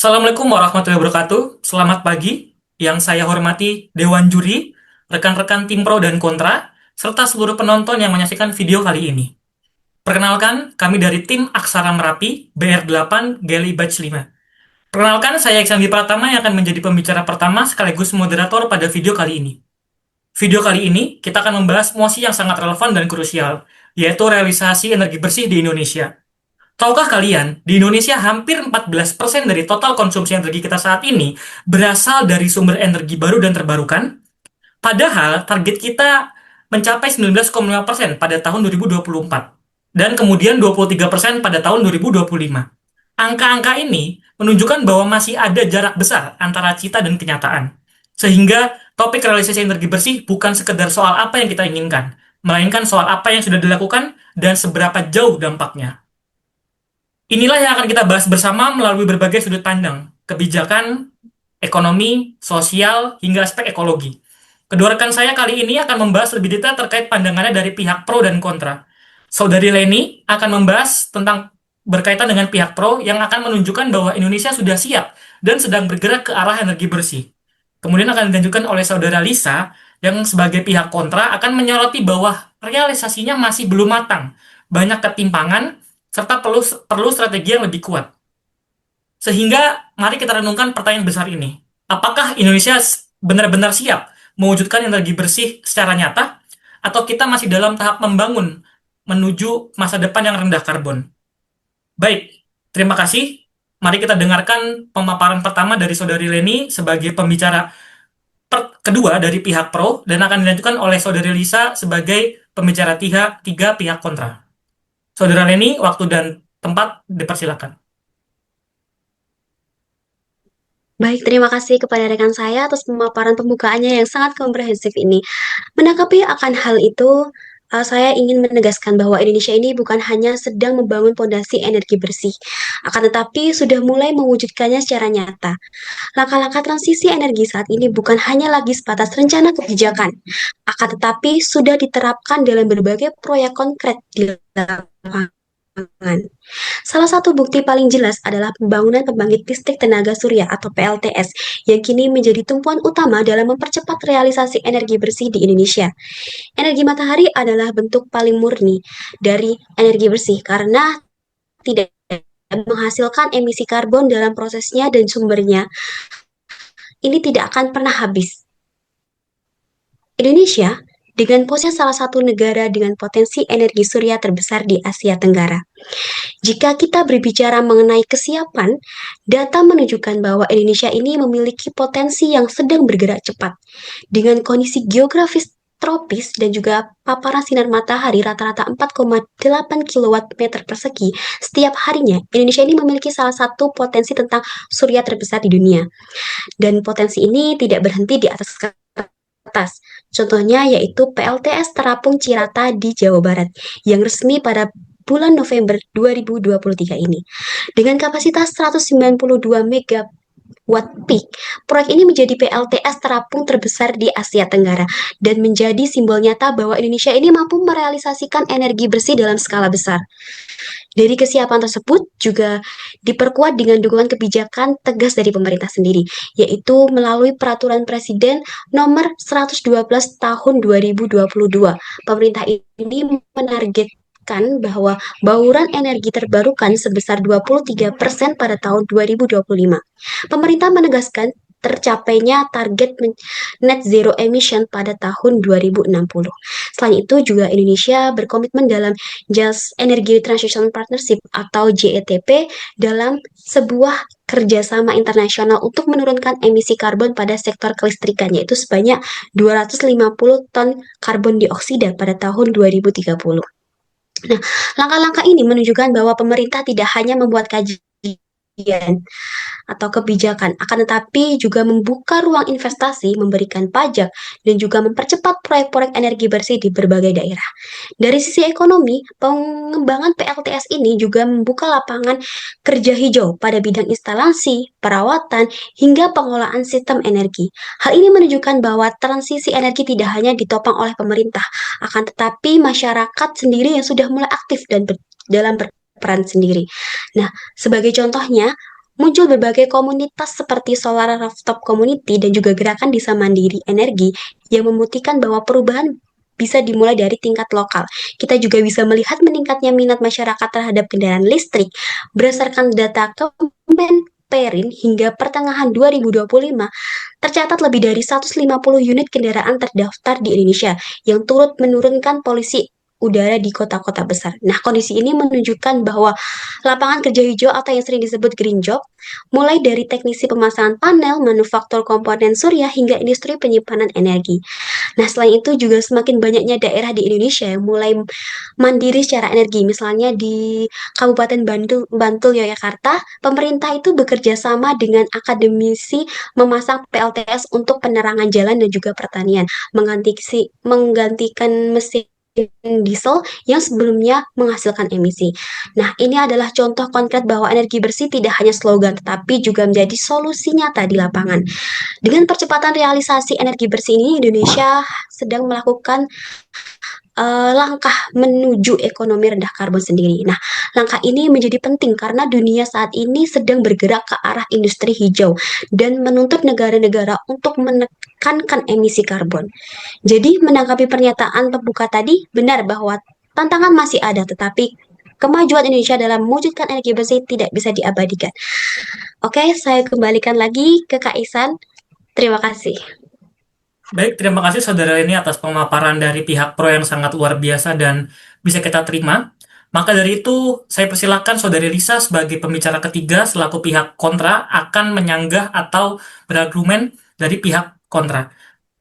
Assalamualaikum warahmatullahi wabarakatuh. Selamat pagi. Yang saya hormati Dewan Juri, rekan-rekan tim pro dan kontra, serta seluruh penonton yang menyaksikan video kali ini. Perkenalkan, kami dari tim Aksara Merapi, BR8, Geli Batch 5. Perkenalkan, saya Iksan Pratama yang akan menjadi pembicara pertama sekaligus moderator pada video kali ini. Video kali ini, kita akan membahas mosi yang sangat relevan dan krusial, yaitu realisasi energi bersih di Indonesia. Tahukah kalian, di Indonesia hampir 14% dari total konsumsi energi kita saat ini berasal dari sumber energi baru dan terbarukan? Padahal target kita mencapai 19,5% pada tahun 2024 dan kemudian 23% pada tahun 2025. Angka-angka ini menunjukkan bahwa masih ada jarak besar antara cita dan kenyataan. Sehingga topik realisasi energi bersih bukan sekedar soal apa yang kita inginkan, melainkan soal apa yang sudah dilakukan dan seberapa jauh dampaknya. Inilah yang akan kita bahas bersama melalui berbagai sudut pandang, kebijakan, ekonomi, sosial, hingga aspek ekologi. Kedua rekan saya kali ini akan membahas lebih detail terkait pandangannya dari pihak pro dan kontra. Saudari Leni akan membahas tentang berkaitan dengan pihak pro yang akan menunjukkan bahwa Indonesia sudah siap dan sedang bergerak ke arah energi bersih. Kemudian akan dilanjutkan oleh saudara Lisa yang sebagai pihak kontra akan menyoroti bahwa realisasinya masih belum matang, banyak ketimpangan, serta perlu strategi yang lebih kuat. Sehingga mari kita renungkan pertanyaan besar ini. Apakah Indonesia benar-benar siap mewujudkan energi bersih secara nyata, atau kita masih dalam tahap membangun menuju masa depan yang rendah karbon? Baik, terima kasih. Mari kita dengarkan pemaparan pertama dari Saudari Leni sebagai pembicara kedua dari pihak pro, dan akan dilanjutkan oleh Saudari Lisa sebagai pembicara tiga pihak kontra. Saudara Leni, waktu dan tempat dipersilakan. Baik, terima kasih kepada rekan saya atas pemaparan pembukaannya yang sangat komprehensif ini. Menanggapi akan hal itu, saya ingin menegaskan bahwa Indonesia ini bukan hanya sedang membangun fondasi energi bersih, akan tetapi sudah mulai mewujudkannya secara nyata. Langkah-langkah transisi energi saat ini bukan hanya lagi sebatas rencana kebijakan, akan tetapi sudah diterapkan dalam berbagai proyek konkret di lapangan. Salah satu bukti paling jelas adalah pembangunan pembangkit listrik tenaga surya atau PLTS yang kini menjadi tumpuan utama dalam mempercepat realisasi energi bersih di Indonesia. Energi matahari adalah bentuk paling murni dari energi bersih karena tidak menghasilkan emisi karbon dalam prosesnya dan sumbernya ini tidak akan pernah habis. Indonesia dengan posisi salah satu negara dengan potensi energi surya terbesar di Asia Tenggara. Jika kita berbicara mengenai kesiapan, data menunjukkan bahwa Indonesia ini memiliki potensi yang sedang bergerak cepat. Dengan kondisi geografis tropis dan juga paparan sinar matahari rata-rata 4,8 kW meter persegi setiap harinya, Indonesia ini memiliki salah satu potensi tentang surya terbesar di dunia. Dan potensi ini tidak berhenti di atas kertas. Contohnya yaitu PLTS Terapung Cirata di Jawa Barat yang resmi pada bulan November 2023 ini. Dengan kapasitas 192 megawatt peak, proyek ini menjadi PLTS terapung terbesar di Asia Tenggara dan menjadi simbol nyata bahwa Indonesia ini mampu merealisasikan energi bersih dalam skala besar. Dari kesiapan tersebut juga diperkuat dengan dukungan kebijakan tegas dari pemerintah sendiri, yaitu melalui Peraturan Presiden Nomor 112 Tahun 2022. Pemerintah ini menargetkan bahwa bauran energi terbarukan sebesar 23% pada tahun 2025. Pemerintah menegaskan tercapainya target net zero emission pada tahun 2060. Selain itu juga Indonesia berkomitmen dalam Just Energy Transition Partnership atau JETP dalam sebuah kerjasama internasional untuk menurunkan emisi karbon pada sektor kelistrikan yaitu sebanyak 250 ton karbon dioksida pada tahun 2030. Nah, langkah-langkah ini menunjukkan bahwa pemerintah tidak hanya membuat kajian atau kebijakan, akan tetapi juga membuka ruang investasi, memberikan pajak, dan juga mempercepat proyek-proyek energi bersih di berbagai daerah. Dari sisi ekonomi, pengembangan PLTS ini juga membuka lapangan kerja hijau pada bidang instalasi, perawatan, hingga pengolahan sistem energi. Hal ini menunjukkan bahwa transisi energi tidak hanya ditopang oleh pemerintah, akan tetapi masyarakat sendiri yang sudah mulai aktif dan dalam berperan sendiri. Nah, sebagai contohnya, muncul berbagai komunitas seperti Solar Rooftop Community dan juga gerakan Desa Mandiri Energi yang membuktikan bahwa perubahan bisa dimulai dari tingkat lokal. Kita juga bisa melihat meningkatnya minat masyarakat terhadap kendaraan listrik berdasarkan data Kemenperin hingga pertengahan 2025 tercatat lebih dari 150 unit kendaraan terdaftar di Indonesia yang turut menurunkan polusi udara di kota-kota besar. Nah, kondisi ini menunjukkan bahwa lapangan kerja hijau atau yang sering disebut green job, mulai dari teknisi pemasangan panel, manufaktur komponen surya, hingga industri penyimpanan energi. Nah, selain itu juga semakin banyaknya daerah di Indonesia yang mulai mandiri secara energi. Misalnya di Kabupaten Bantul, Yogyakarta, pemerintah itu bekerja sama dengan akademisi memasang PLTS untuk penerangan jalan dan juga pertanian, menggantikan mesin diesel yang sebelumnya menghasilkan emisi. Nah, ini adalah contoh konkret bahwa energi bersih tidak hanya slogan, tetapi juga menjadi solusi nyata di lapangan. Dengan percepatan realisasi energi bersih ini, Indonesia sedang melakukan langkah menuju ekonomi rendah karbon sendiri. Nah, langkah ini menjadi penting karena dunia saat ini sedang bergerak ke arah industri hijau dan menuntut negara-negara untuk menekankan emisi karbon. Jadi, menanggapi pernyataan pembuka tadi, benar bahwa tantangan masih ada, tetapi kemajuan Indonesia dalam mewujudkan energi bersih tidak bisa diabadikan. Oke, saya kembalikan lagi ke Kak Isan. Terima kasih. Baik, terima kasih saudara ini atas pemaparan dari pihak pro yang sangat luar biasa dan bisa kita terima. Maka dari itu, saya persilakan saudari Lisa sebagai pembicara ketiga selaku pihak kontra akan menyanggah atau berargumen dari pihak kontra.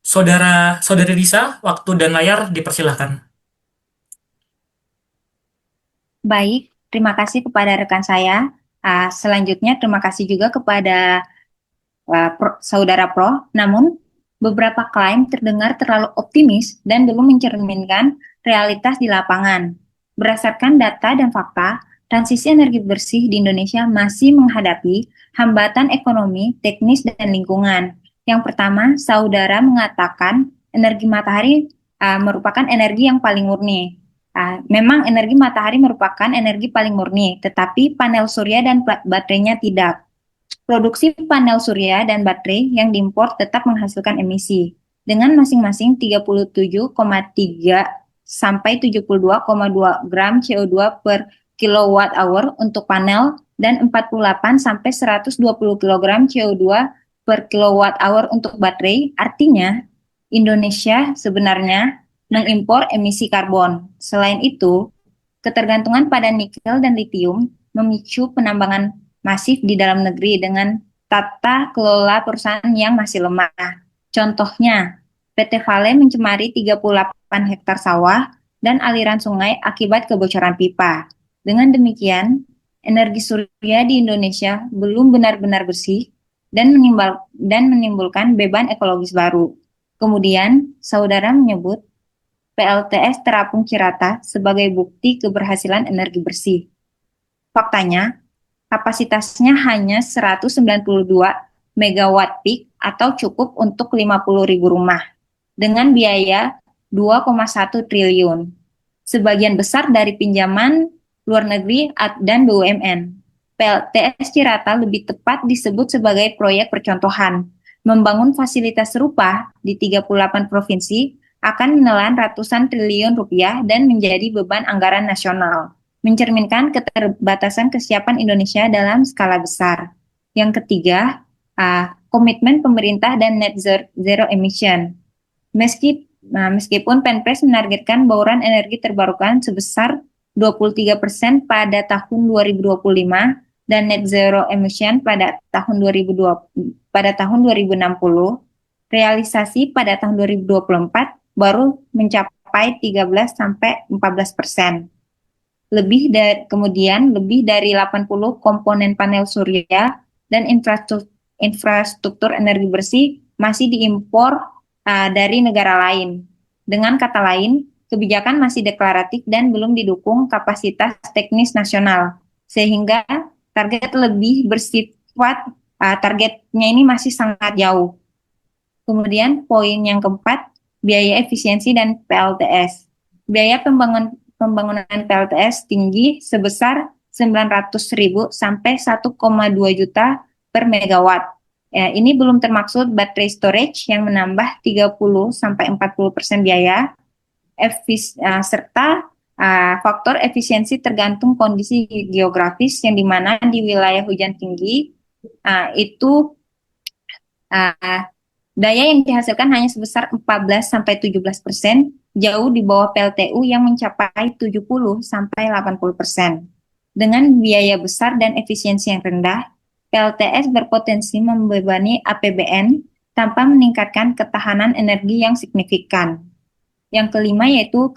Saudari Lisa, waktu dan layar dipersilahkan. Baik, terima kasih kepada rekan saya. Selanjutnya, terima kasih juga kepada saudara Pro. Namun, beberapa klaim terdengar terlalu optimis dan belum mencerminkan realitas di lapangan. Berdasarkan data dan fakta, transisi energi bersih di Indonesia masih menghadapi hambatan ekonomi, teknis, dan lingkungan. Yang pertama, saudara mengatakan energi matahari merupakan energi yang paling murni. Memang energi matahari merupakan energi paling murni, tetapi panel surya dan baterainya tidak. Produksi panel surya dan baterai yang diimpor tetap menghasilkan emisi, dengan masing-masing 37,3 sampai 72,2 gram CO2 per kilowatt hour untuk panel dan 48 sampai 120 kg CO2 per kilowatt hour untuk baterai. Artinya, Indonesia sebenarnya mengimpor emisi karbon. Selain itu, ketergantungan pada nikel dan litium memicu penambangan masif di dalam negeri dengan tata kelola perusahaan yang masih lemah. Contohnya, PT Vale mencemari 38 hektar sawah dan aliran sungai akibat kebocoran pipa. Dengan demikian, energi surya di Indonesia belum benar-benar bersih dan menimbulkan beban ekologis baru. Kemudian, saudara menyebut PLTS Terapung Cirata sebagai bukti keberhasilan energi bersih. Faktanya, kapasitasnya hanya 192 megawatt peak atau cukup untuk 50.000 rumah dengan biaya 2,1 triliun. Sebagian besar dari pinjaman luar negeri dan BUMN. PLTS Cirata lebih tepat disebut sebagai proyek percontohan. Membangun fasilitas serupa di 38 provinsi akan menelan ratusan triliun rupiah dan menjadi beban anggaran nasional, mencerminkan keterbatasan kesiapan Indonesia dalam skala besar. Yang ketiga, komitmen pemerintah dan net zero emission. Meskipun Penpres menargetkan bauran energi terbarukan sebesar 23% pada tahun 2025 dan net zero emission pada tahun 2060, realisasi pada tahun 2024 baru mencapai 13-14%. Lebih dari 80 komponen panel surya dan infrastruktur energi bersih masih diimpor dari negara lain. Dengan kata lain, kebijakan masih deklaratif dan belum didukung kapasitas teknis nasional, sehingga targetnya ini masih sangat jauh. Kemudian poin yang keempat, biaya efisiensi dan PLTS. Biaya pembangunan PLTS tinggi sebesar 900.000 sampai 1,2 juta per megawatt. Ya, ini belum termaksud baterai storage yang menambah 30 sampai 40% biaya, serta faktor efisiensi tergantung kondisi geografis yang dimana di wilayah hujan tinggi itu daya yang dihasilkan hanya sebesar 14 sampai 17%, jauh di bawah PLTU yang mencapai 70 sampai 80%. Dengan biaya besar dan efisiensi yang rendah, PLTS berpotensi membebani APBN tanpa meningkatkan ketahanan energi yang signifikan. Yang kelima yaitu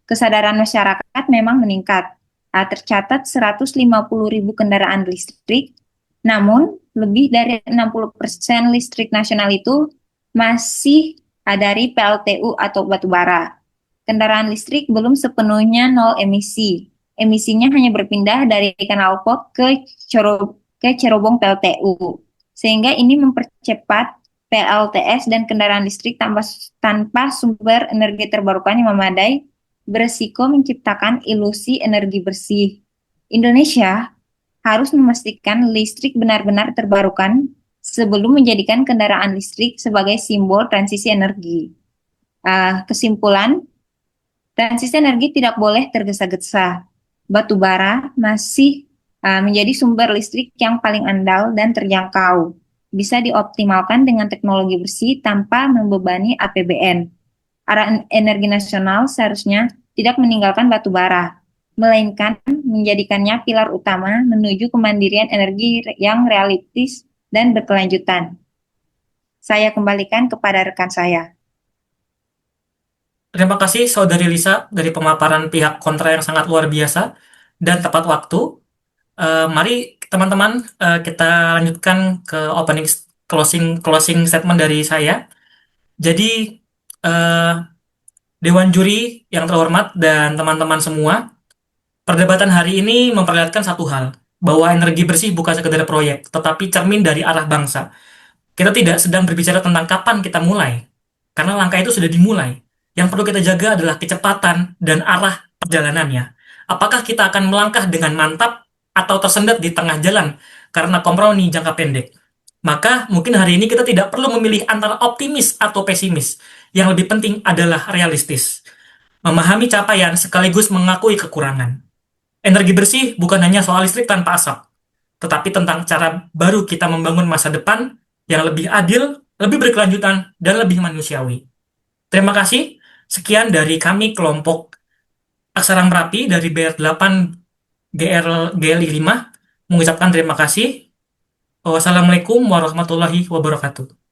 kesadaran masyarakat memang meningkat. Tercatat 150.000 kendaraan listrik, namun lebih dari 60% listrik nasional itu masih dari PLTU atau batubara. Kendaraan listrik belum sepenuhnya nol emisi. Emisinya hanya berpindah dari knalpot ke cerobong PLTU. Sehingga ini mempercepat PLTS dan kendaraan listrik tanpa sumber energi terbarukan yang memadai beresiko menciptakan ilusi energi bersih. Indonesia harus memastikan listrik benar-benar terbarukan sebelum menjadikan kendaraan listrik sebagai simbol transisi energi. Kesimpulan, transisi energi tidak boleh tergesa-gesa. Batu bara masih menjadi sumber listrik yang paling andal dan terjangkau. Bisa dioptimalkan dengan teknologi bersih tanpa membebani APBN. Arah energi nasional seharusnya tidak meninggalkan batu bara, melainkan menjadikannya pilar utama menuju kemandirian energi yang realistis dan berkelanjutan. Saya kembalikan kepada rekan saya. Terima kasih Saudari Lisa dari pemaparan pihak kontra yang sangat luar biasa dan tepat waktu. Mari teman-teman kita lanjutkan ke opening closing statement dari saya. Jadi Dewan Juri yang terhormat dan teman-teman semua, perdebatan hari ini memperlihatkan satu hal, bahwa energi bersih bukan sekedar proyek, tetapi cermin dari arah bangsa. Kita tidak sedang berbicara tentang kapan kita mulai, karena langkah itu sudah dimulai. Yang perlu kita jaga adalah kecepatan dan arah perjalanannya. Apakah kita akan melangkah dengan mantap atau tersendat di tengah jalan karena kompromi jangka pendek? Maka mungkin hari ini kita tidak perlu memilih antara optimis atau pesimis. Yang lebih penting adalah realistis. Memahami capaian sekaligus mengakui kekurangan. Energi bersih bukan hanya soal listrik tanpa asap, tetapi tentang cara baru kita membangun masa depan yang lebih adil, lebih berkelanjutan, dan lebih manusiawi. Terima kasih. Sekian dari kami kelompok Aksara Merapi dari BR8 GLI 5 mengucapkan terima kasih. Wassalamualaikum warahmatullahi wabarakatuh.